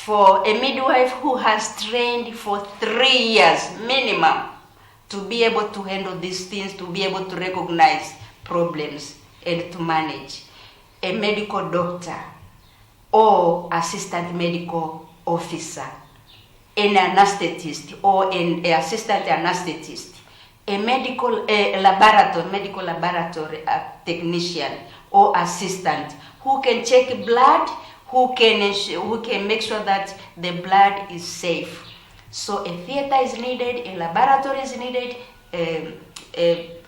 for a midwife who has trained for 3 years minimum to be able to handle these things, to be able to recognize problems and to manage. A medical doctor or assistant medical officer, an anesthetist or an assistant anesthetist, a medical laboratory technician or assistant who can check blood, who can make sure that the blood is safe. So a theater is needed, a laboratory is needed, a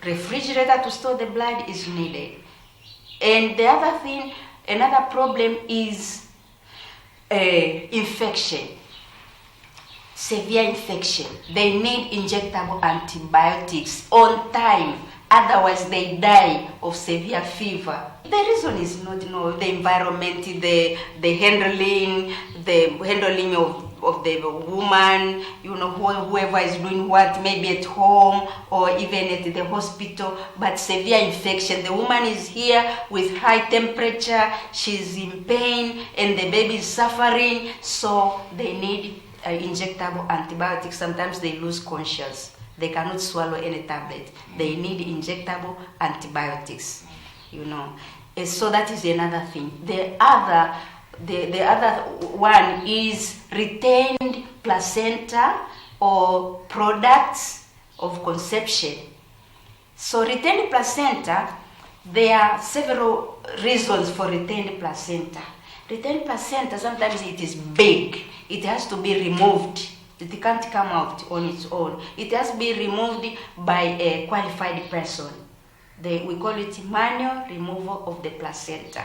refrigerator to store the blood is needed. And the other thing, another problem is infection, severe infection. They need injectable antibiotics on time, otherwise they die of severe fever. The reason is not the environment, the handling of the woman, whoever is doing what, maybe at home or even at the hospital, but severe infection. The woman is here with high temperature, she's in pain, and the baby is suffering, so they need injectable antibiotics. Sometimes they lose conscience. They cannot swallow any tablet. They need injectable antibiotics, So that is another thing. The other one is retained placenta or products of conception. So retained placenta, there are several reasons for retained placenta. Retained placenta, sometimes it is big. It has to be removed. It can't come out on its own. It has to be removed by a qualified person. We call it manual removal of the placenta.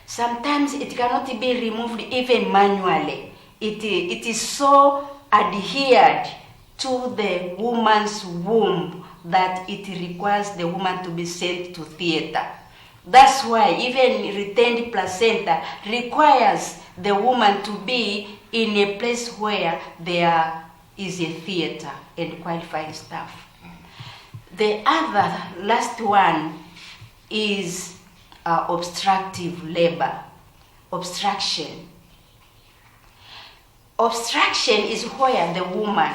Sometimes it cannot be removed even manually. It is so adhered to the woman's womb that it requires the woman to be sent to theater. That's why even retained placenta requires the woman to be in a place where there is a theater and qualified staff. The other last one is obstructive labor, obstruction. Obstruction is where the woman,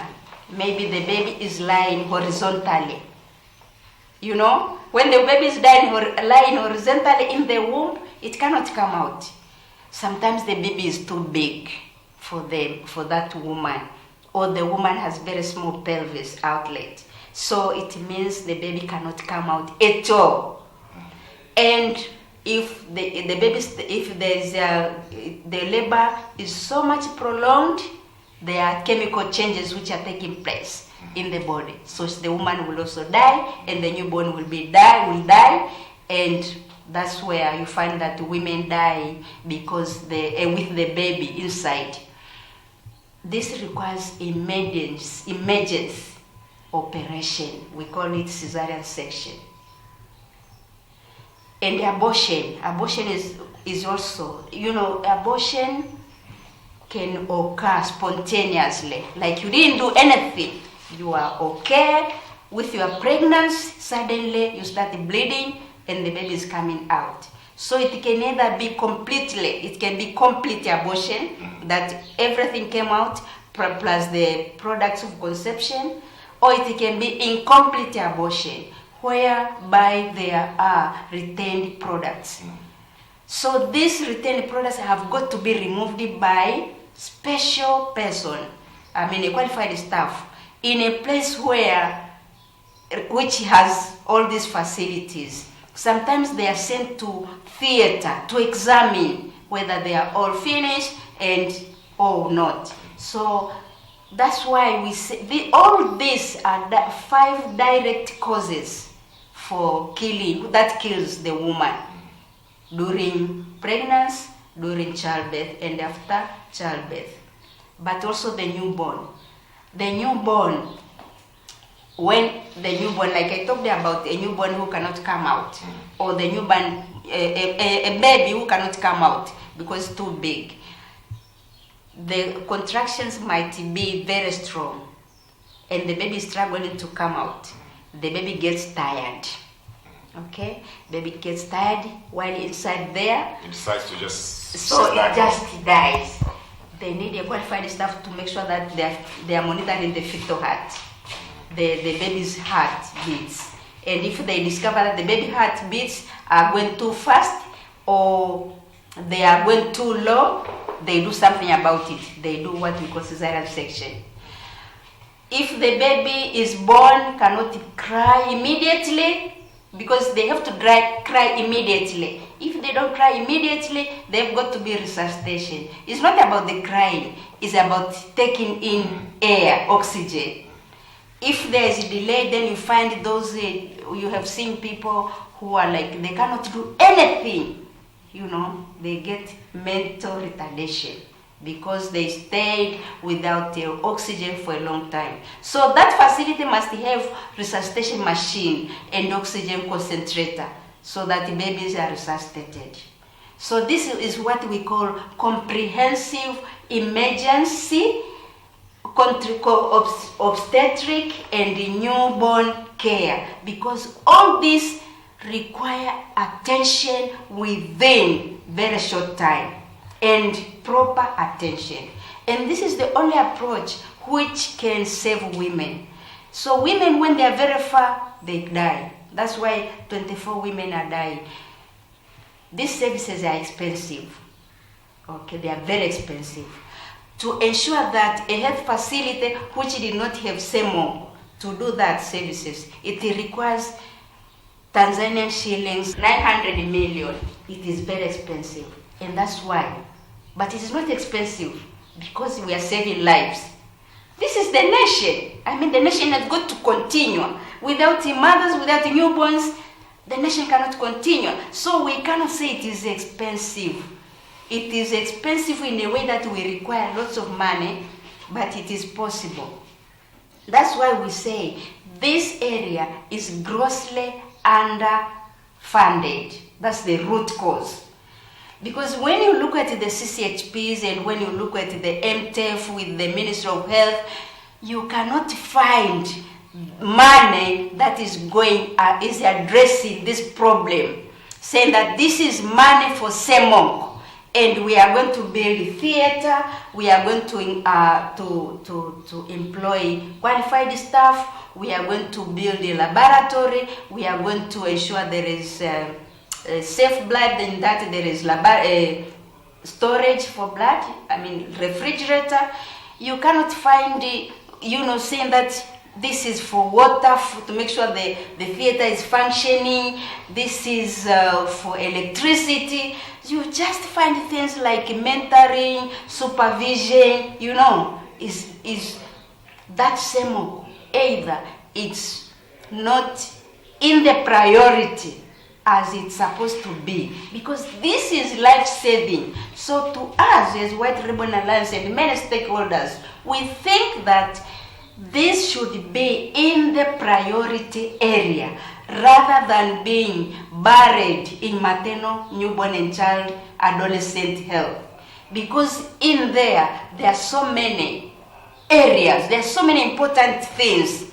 maybe the baby is lying horizontally. When the baby is lying horizontally in the womb, it cannot come out. Sometimes the baby is too big for that woman, or the woman has very small pelvis outlet. So it means the baby cannot come out at all. And if the labor is so much prolonged, there are chemical changes which are taking place in the body. So the woman will also die, and the newborn will die, and that's where you find that women die because with the baby inside. This requires emergency operation. We call it cesarean section. And abortion is also, abortion can occur spontaneously. Like you didn't do anything. You are okay with your pregnancy, suddenly you start bleeding and the baby is coming out. So it can either be complete abortion, that everything came out plus the products of conception, or it can be incomplete abortion, whereby there are retained products. So these retained products have got to be removed by special person, a qualified staff, in a place which has all these facilities. Sometimes they are sent to theater to examine whether they are all finished or not. So that's why we say all these are 5 direct causes for killing that kills the woman during pregnancy, during childbirth, and after childbirth. But also the newborn. When the newborn, like I talked about, a newborn who cannot come out, or the newborn, a baby who cannot come out because it's too big, the contractions might be very strong, and the baby is struggling to come out. The baby gets tired. Okay, baby gets tired while inside there. It decides to just so it just dies. they need a qualified staff to make sure that they are monitoring the fetal heart, the baby's heart beats. And if they discover that the baby heart beats are going too fast or they are going too low, they do something about it. They do what we call cesarean section. If the baby is born, cannot cry immediately, because they have to cry immediately. If they don't cry immediately, they've got to be resuscitation. It's not about the crying, it's about taking in air, oxygen. If there is a delay, then you find those, you have seen people who are like, they cannot do anything. You know, they get mental retardation because they stayed without oxygen for a long time. So that facility must have resuscitation machine and oxygen concentrator so that the babies are resuscitated. So this is what we call comprehensive emergency obstetric and newborn care, because all this require attention within very short time and proper attention. And this is the only approach which can save women. So women, when they are very far, they die. That's why 24 women are dying. These services are expensive. Okay, they are very expensive. To ensure that a health facility which did not have CEmONC to do that services, it requires Tanzanian shillings 900 million. It is very expensive, and that's why. But it is not expensive because we are saving lives. This is the nation. I mean, the nation has got to continue. Without the mothers, without the newborns, the nation cannot continue. So we cannot say it is expensive. It is expensive in a way that we require lots of money, but it is possible. That's why we say this area is grossly underfunded. That's the root cause. Because when you look at the CCHPs and when you look at the MTEF with the Ministry of Health, you cannot find money that is is addressing this problem, saying that this is money for CEmONC. And we are going to build a theater, we are going to employ qualified staff, we are going to build a laboratory, we are going to ensure there is safe blood, and that there is storage for blood, I mean refrigerator. You cannot find, saying that this is for water, to make sure the theater is functioning, this is for electricity. You just find things like mentoring, supervision, is that CEmONC. Either it's not in the priority as it's supposed to be, because this is life-saving. So to us as White Ribbon Alliance and many stakeholders, we think that this should be in the priority area rather than being buried in maternal, newborn and child, adolescent health. Because in there are so many areas, there are so many important things.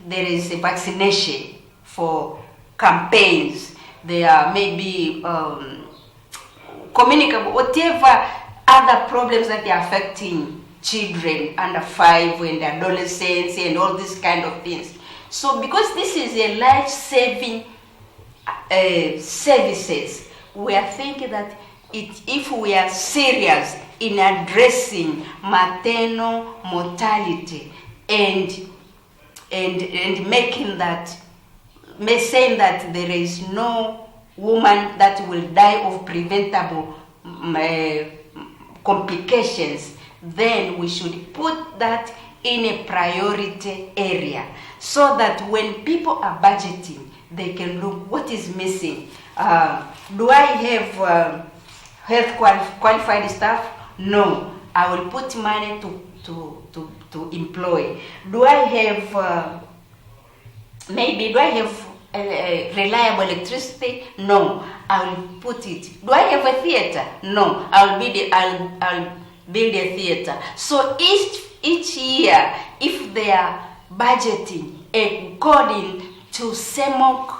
There is a vaccination for campaigns, there are maybe communicable, whatever other problems that are affecting children under 5 and adolescents and all these kind of things. So because this is a life-saving services, we are thinking that if we are serious in addressing maternal mortality and making that, saying that there is no woman that will die of preventable complications, then we should put that in a priority area so that when people are budgeting, they can look what is missing. Do I have health qualified staff? No. I will put money to employ. Do I have reliable electricity? No. I will put it. Do I have a theater? No. I'll build a theater. So each year, if they are budgeting according to CEmONC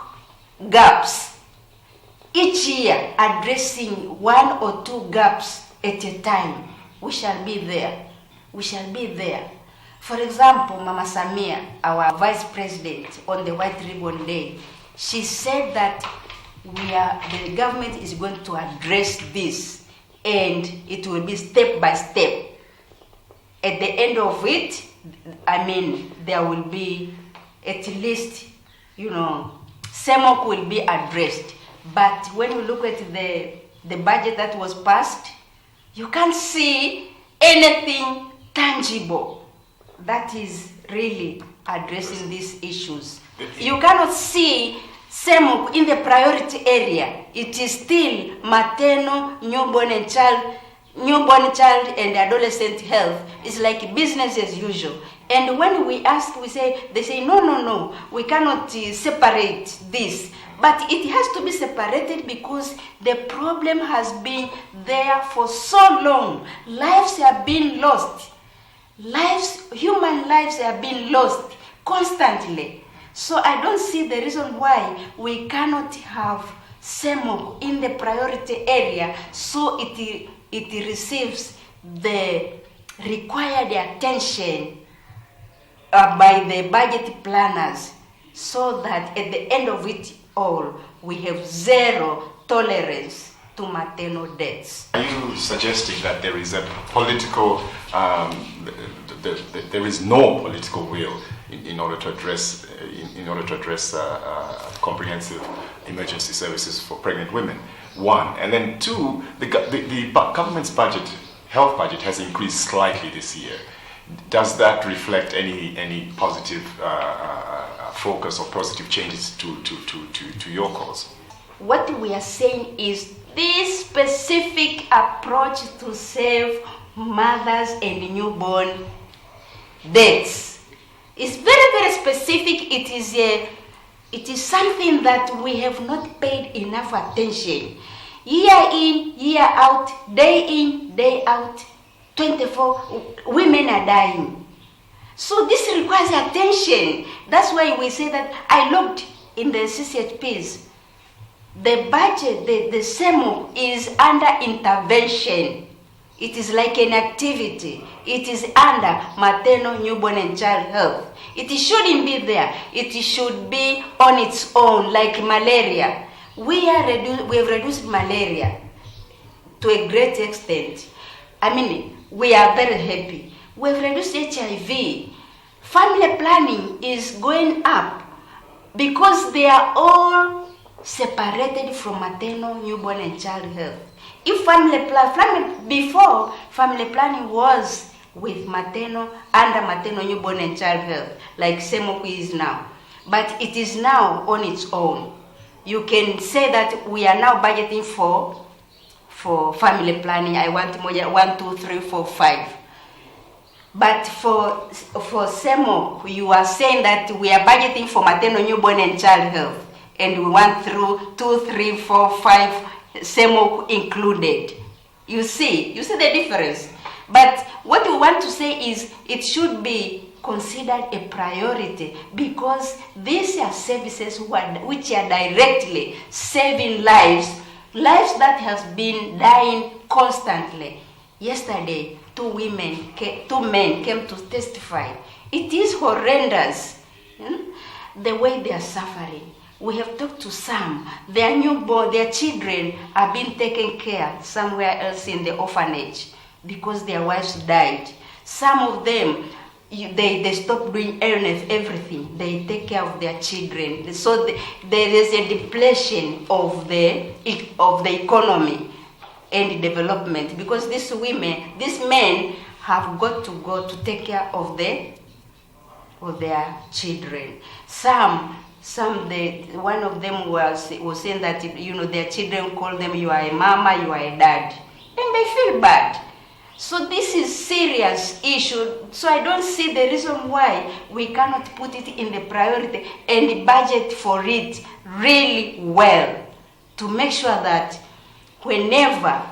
gaps, each year addressing 1 or 2 gaps at a time, we shall be there. We shall be there. For example, Mama Samia, our Vice President, on the White Ribbon Day, she said that the government is going to address this, and it will be step by step. At the end of it, there will be at least, CEmONC will be addressed. But when you look at the budget that was passed, you can't see anything tangible that is really addressing these issues. You cannot see CEmONC in the priority area. It is still maternal, newborn child and adolescent health. It's like business as usual. And when we ask, they say, no, we cannot separate this. But it has to be separated because the problem has been there for so long. Lives have been lost. Human lives have been lost constantly. So I don't see the reason why we cannot have CEmONC in the priority area so it receives the required attention by the budget planners, so that at the end of it all, we have zero tolerance to maternal deaths. Are you suggesting that there is a political, there is no political will in order to address comprehensive emergency services for pregnant women? One, and then two, the government's budget, health budget, has increased slightly this year. Does that reflect any positive focus or positive changes to your cause? What we are saying is this specific approach to save mothers and newborn deaths is very, very specific. It is something that we have not paid enough attention. Year in, year out, day in, day out, 24 women are dying. So this requires attention. That's why we say that I looked in the CCHPs. The budget, the CEmONC is under intervention. It is like an activity. It is under maternal, newborn and child health. It shouldn't be there. It should be on its own, like malaria. We have reduced malaria to a great extent. We are very happy. We've reduced HIV. Family planning is going up because they are all separated from maternal, newborn and child health. If before family planning was with maternal, under maternal, newborn and child health, like CEmONC is now. But it is now on its own. You can say that we are now budgeting for family planning. I want 1, 2, 3, 4, 5. But for CEmONC, you are saying that we are budgeting for maternal, newborn and child health. And we want through 2, 3, 4, 5 CEmONC included. You see the difference. But what we want to say is it should be considered a priority because these are services which are directly saving lives that have been dying constantly. Yesterday, 2 men came to testify. It is horrendous, the way they are suffering. We have talked to some. Their children are being taken care somewhere else in the orphanage because their wives died. Some of them, they stop doing everything. They take care of their children. So there is a depletion of the economy and development because these men have got to go to take care of their children. One of them was saying that their children call them, you are a mama, you are a dad, and they feel bad. So this is serious issue. So I don't see the reason why we cannot put it in the priority and budget for it really well to make sure that whenever